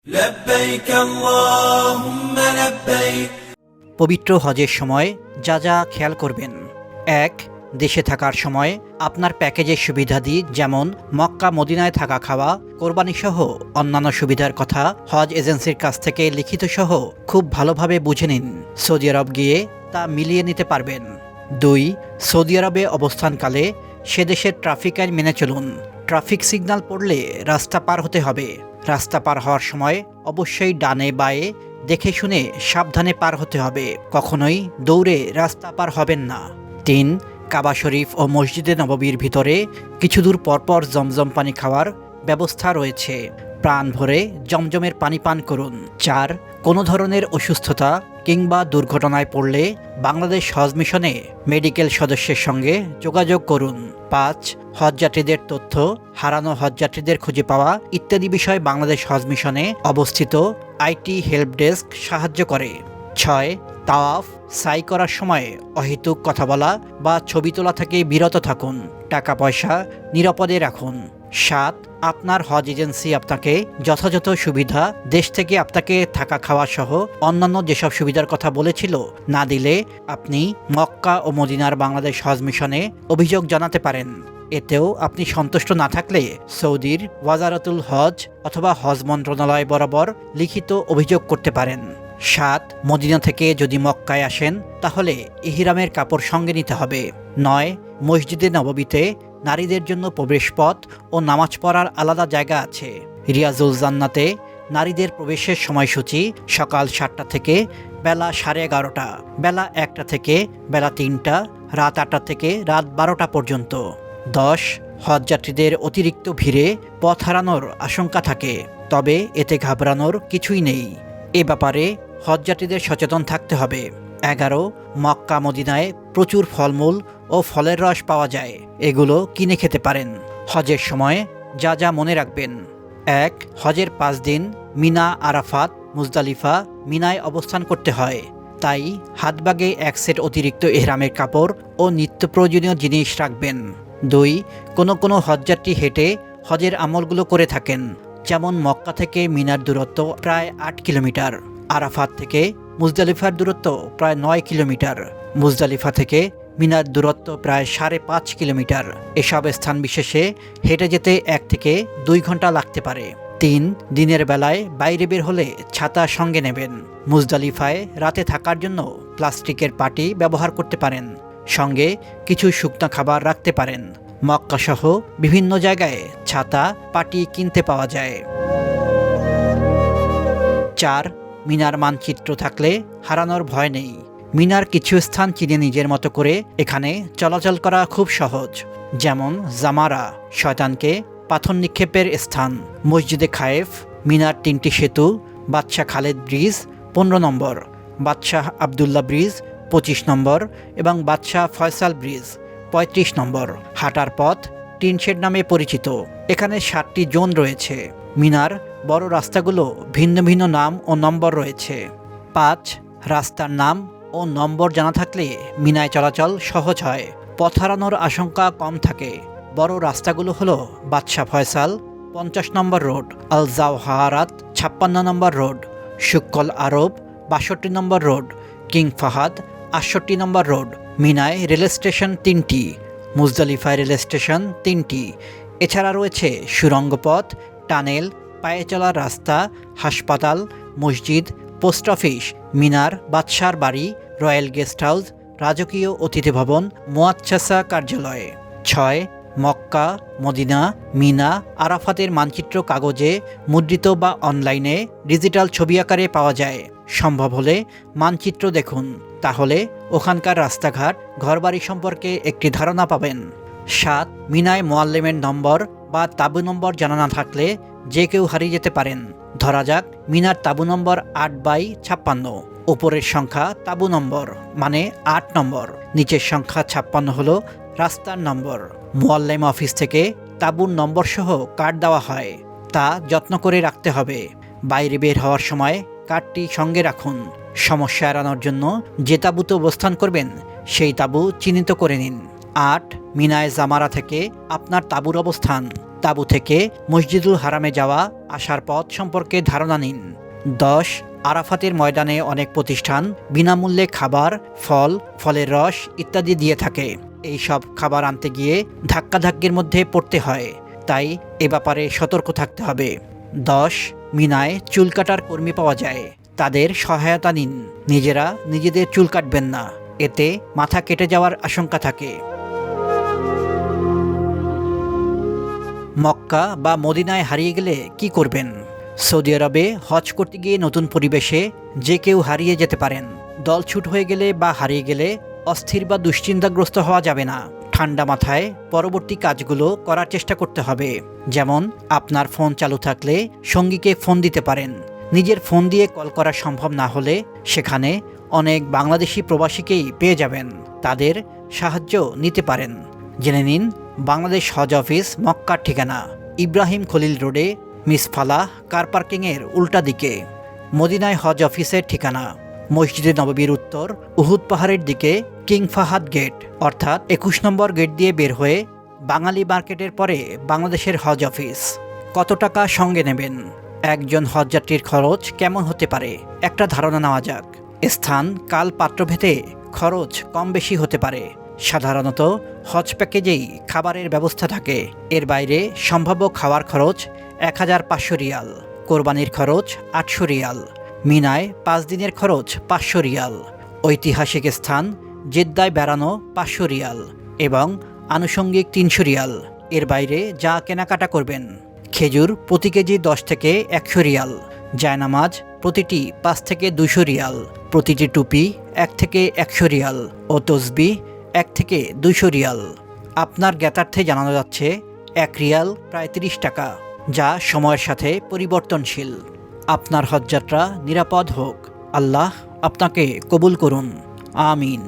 لبيك اللهم لبيك। পবিত্র হজের সময় যা যা খেয়াল করবেন। ১. দেশে থাকার সময় আপনার প্যাকেজের সুবিধাদি যেমন মক্কা মদিনায় থাকা খাওয়া, কোরবানি সহ অন্যান্য সুবিধার কথা হজ এজেন্সির কাছ থেকে লিখিত সহ খুব ভালোভাবে বুঝে নিন। সৌদি আরব গিয়ে তা মিলিয়ে নিতে পারবেন। ২. সৌদি আরবে অবস্থানকালে সে দেশের ট্রাফিক আইন মেনে চলুন। ট্রাফিক সিগন্যাল পড়লে রাস্তা পার হতে হবে। রাস্তা পার হওয়ার সময় অবশ্যই ডানে বাঁয়ে দেখে শুনে সাবধানে পার হতে হবে। কখনোই দৌড়ে রাস্তা পার হবেন না। ৩. কাবা শরীফ ও মসজিদে নববীর ভিতরে কিছু দূর পরপর জমজম পানি খাওয়ার ব্যবস্থা রয়েছে। প্রাণ ভরে জমজমের পানি পান করুন। ৪. কোনো ধরনের অসুস্থতা কিংবা দুর্ঘটনায় পড়লে বাংলাদেশ হজ মিশনে মেডিকেল সদস্যের সঙ্গে যোগাযোগ করুন। ৫. হজযাত্রীদের তথ্য, হারানো হজযাত্রীদের খুঁজে পাওয়া ইত্যাদি বিষয় বাংলাদেশ হজ মিশনে অবস্থিত আইটি হেল্প ডেস্ক সাহায্য করে। ৬. তাওয়াফ সাই করার সময় অহেতুক কথা বলা বা ছবি তোলা থেকে বিরত থাকুন। টাকা পয়সা নিরাপদে রাখুন। ৭. আপনার হজ এজেন্সি আপনাকে যথাযথ সুবিধা দেশ থেকে আপনাকে থাকা খাওয়া সহ অন্যান্য যেসব সুবিধার কথা বলেছিল না দিলে আপনি মক্কা ও মদিনার বাংলাদেশ হজ মিশনে অভিযোগ জানাতে পারেন। এতেও আপনি সন্তুষ্ট না থাকলে সৌদির ওয়াজারাতুল হজ অথবা হজ মন্ত্রণালয় বরাবর লিখিত অভিযোগ করতে পারেন। ৭. মদিনা থেকে যদি মক্কায় আসেন তাহলে ইহরামের কাপড় সঙ্গে নিতে হবে। ৯. মসজিদে নববীতে নারীদের জন্য প্রবেশপথ ও নামাজ পড়ার আলাদা জায়গা আছে। রিয়াজুল জান্নাতে নারীদের প্রবেশের সময়সূচি সকাল ৭টা থেকে বেলা 11:30, বেলা 1টা থেকে বেলা 3টা, রাত 8টা থেকে রাত 12টা পর্যন্ত। ১০. হজযাত্রীদের অতিরিক্ত ভিড়ে পথ হারানোর আশঙ্কা থাকে, তবে এতে ঘাবড়ানোর কিছুই নেই। এ ব্যাপারে হজযাত্রীদের সচেতন থাকতে হবে। ১১. মক্কা মদিনায় প্রচুর ফলমূল ও ফলের রস পাওয়া যায়, এগুলো কিনে খেতে পারেন। হজের সময় যা যা মনে রাখবেন। ১. হজের ৫ দিন মিনা, আরাফাত, মুজদালিফা, মিনায় অবস্থান করতে হয়, তাই হাতবাগে ১ সেট অতিরিক্ত ইহরামের কাপড় ও নিত্য প্রয়োজনীয় জিনিস রাখবেন। ২. কোনো হজযাত্রী হেঁটে হজের আমলগুলো করে থাকেন, যেমন মক্কা থেকে মিনার দূরত্ব প্রায় ৮ কিলোমিটার, আরাফাত থেকে মুজদালিফার দূরত্ব প্রায় ৯ কিলোমিটার, মুজদালিফা থেকে মিনার দূরত্ব প্রায় ৫.৫ কিলোমিটার। এসব স্থান বিশেষে হেঁটে যেতে ১ থেকে ২ ঘন্টা লাগতে পারে। ৩. দিনের বেলায় বাইরে বের হলে ছাতা সঙ্গে নেবেন। মুজদালিফায় রাতে থাকার জন্য প্লাস্টিকের পাটি ব্যবহার করতে পারেন, সঙ্গে কিছু শুকনো খাবার রাখতে পারেন। মক্কা সহ বিভিন্ন জায়গায় ছাতা, পাটি কিনতে পাওয়া যায়। ৪. মিনার মানচিত্র থাকলে হারানোর ভয় নেই। মিনার কিছু স্থান চিনে নিজের মতো করে এখানে চলাচল করা খুব সহজ, যেমন জামারা শয়তানকে পাথর নিক্ষেপের স্থান, মসজিদে খায়েফ, মিনার 3টি সেতু, বাদশাহ খালেদ ব্রিজ 15 নম্বর, বাদশাহ আবদুল্লাহ ব্রিজ 25 নম্বর এবং বাদশাহ ফয়সাল ব্রিজ 35 নম্বর। হাঁটার পথ টিনশেড নামে পরিচিত। এখানে 7টি জোন রয়েছে। মিনার বড় রাস্তাগুলো ভিন্ন ভিন্ন নাম ও নম্বর রয়েছে। ৫. রাস্তার নাম ও নম্বর জানা থাকলে মিনায় চলাচল সহজ হয়, পথ হারানোর আশঙ্কা কম থাকে। বড় রাস্তাগুলো হলো বাদশাহ ফয়সাল 50 নম্বর রোড, আল জাওহারাত 56 নম্বর রোড, শুক্কল আরব 62 নম্বর রোড, কিং ফাহাদ 68 নম্বর রোড। মিনায় রেল স্টেশন 3টি, মুজদালিফায় রেল স্টেশন 3টি। এছাড়া রয়েছে সুড়ঙ্গ পথ, টানেল, পায়ে চলার রাস্তা, হাসপাতাল, মসজিদ, পোস্ট অফিস, মিনার বাদশার বাড়ি, রয়্যাল গেস্ট হাউস, রাজকীয় অতিথি ভবন, মুয়াচ্ছাসা কার্যালয়। ৬. মক্কা, মদিনা, মিনা, আরাফাতের মানচিত্র কাগজে মুদ্রিত বা অনলাইনে ডিজিটাল ছবি আকারে পাওয়া যায়। সম্ভব হলে মানচিত্র দেখুন, তাহলে ওখানকার রাস্তাঘাট, ঘরবাড়ি সম্পর্কে একটি ধারণা পাবেন। ৭. মিনায় মোয়াল্লেমের নম্বর বা তাঁবু নম্বর জানা না থাকলে যে কেউ হারিয়ে যেতে পারেন। ধরা যাক মিনার তাঁবু নম্বর 8/56, উপরের সংখ্যা তাঁবু নম্বর মানে ৮ নম্বর, নিচের সংখ্যা 56 হলো রাস্তার নম্বর। মোয়াল্লেম অফিস থেকে তাঁবুর নম্বর সহ কার্ড দেওয়া হয়, তা যত্ন করে রাখতে হবে। বাইরে বের হওয়ার সময় কার্ডটি সঙ্গে রাখুন। সমস্যা এড়ানোর জন্য যে তাঁবুতে অবস্থান করবেন সেই তাঁবু চিহ্নিত করে নিন। ৮. মিনায় জামারা থেকে আপনার তাঁবুর অবস্থান, তাঁবু থেকে মসজিদুল হারামে যাওয়া আসার পথ সম্পর্কে ধারণা নিন। 10. আরাফাতের ময়দানে অনেক প্রতিষ্ঠান বিনামূল্যে খাবার, ফল, ফলের রস ইত্যাদি দিয়ে থাকে। এই সব খাবার আনতে গিয়ে ধাক্কাধাক্কির মধ্যে পড়তে হয়, তাই এ ব্যাপারে সতর্ক থাকতে হবে। 10. মিনায় চুল কাটার কর্মী পাওয়া যায়, তাদের সহায়তা নিন। নিজেরা নিজেদের চুল কাটবেন না, এতে মাথা কেটে যাওয়ার আশঙ্কা থাকে। মক্কা বা মদিনায় হারিয়ে গেলে কি করবেন? সৌদি আরবে হজ করতে গিয়ে নতুন পরিবেশে যে কেউ হারিয়ে যেতে পারেন। দলছুট হয়ে গেলে বা হারিয়ে গেলে অস্থির বা দুশ্চিন্তাগ্রস্ত হওয়া যাবে না। ঠান্ডা মাথায় পরবর্তী কাজগুলো করার চেষ্টা করতে হবে। যেমন আপনার ফোন চালু থাকলে সঙ্গীকে ফোন দিতে পারেন। নিজের ফোন দিয়ে কল করা সম্ভব না হলে সেখানে অনেক বাংলাদেশি প্রবাসীকেই পেয়ে যাবেন, তাদের সাহায্য নিতে পারেন। জেনে নিন বাংলাদেশ হজ অফিস মক্কার ঠিকানা ইব্রাহিম খলিল রোডে, মিসফালাহ কার পার্কিংয়ের উল্টা দিকে। মদিনায় হজ অফিসের ঠিকানা মসজিদে নববীর উত্তর, উহুদ পাহাড়ের দিকে কিং ফাহাদ গেট, অর্থাৎ 21 নম্বর গেট দিয়ে বের হয়ে বাঙালি মার্কেটের পরে বাংলাদেশের হজ অফিস। কত টাকা সঙ্গে নেবেন? একজন হজযাত্রীর খরচ কেমন হতে পারে একটা ধারণা নেওয়া যাক। স্থান, কাল, পাত্রভেদে খরচ কম বেশি হতে পারে। সাধারণত হজ প্যাকেজেই খাবারের ব্যবস্থা থাকে। এর বাইরে সম্ভাব্য খাওয়ার খরচ 1500 রিয়াল, কোরবানির খরচ 800 রিয়াল, মিনায় 5 দিনের খরচ 500 রিয়াল, ঐতিহাসিক স্থান জেদ্দায় বেড়ানো 500 রিয়াল এবং আনুষঙ্গিক 300 রিয়াল। এর বাইরে যা কেনাকাটা করবেন, খেজুর প্রতি কেজি 10 থেকে 100 রিয়াল, জায়নামাজ প্রতিটি 5 থেকে 200 রিয়াল, প্রতিটি টুপি 1 থেকে 100 রিয়াল ও তসবিহ 1 থেকে 200 রিয়াল। আপনার জ্ঞাতার্থে জানানো যাচ্ছে 1 রিয়াল প্রায় 30 টাকা, যা সময়ের সাথে পরিবর্তনশীল। আপনার হজযাত্রা নিরাপদ হোক। আল্লাহ আপনাকে কবুল করুন। আমিন।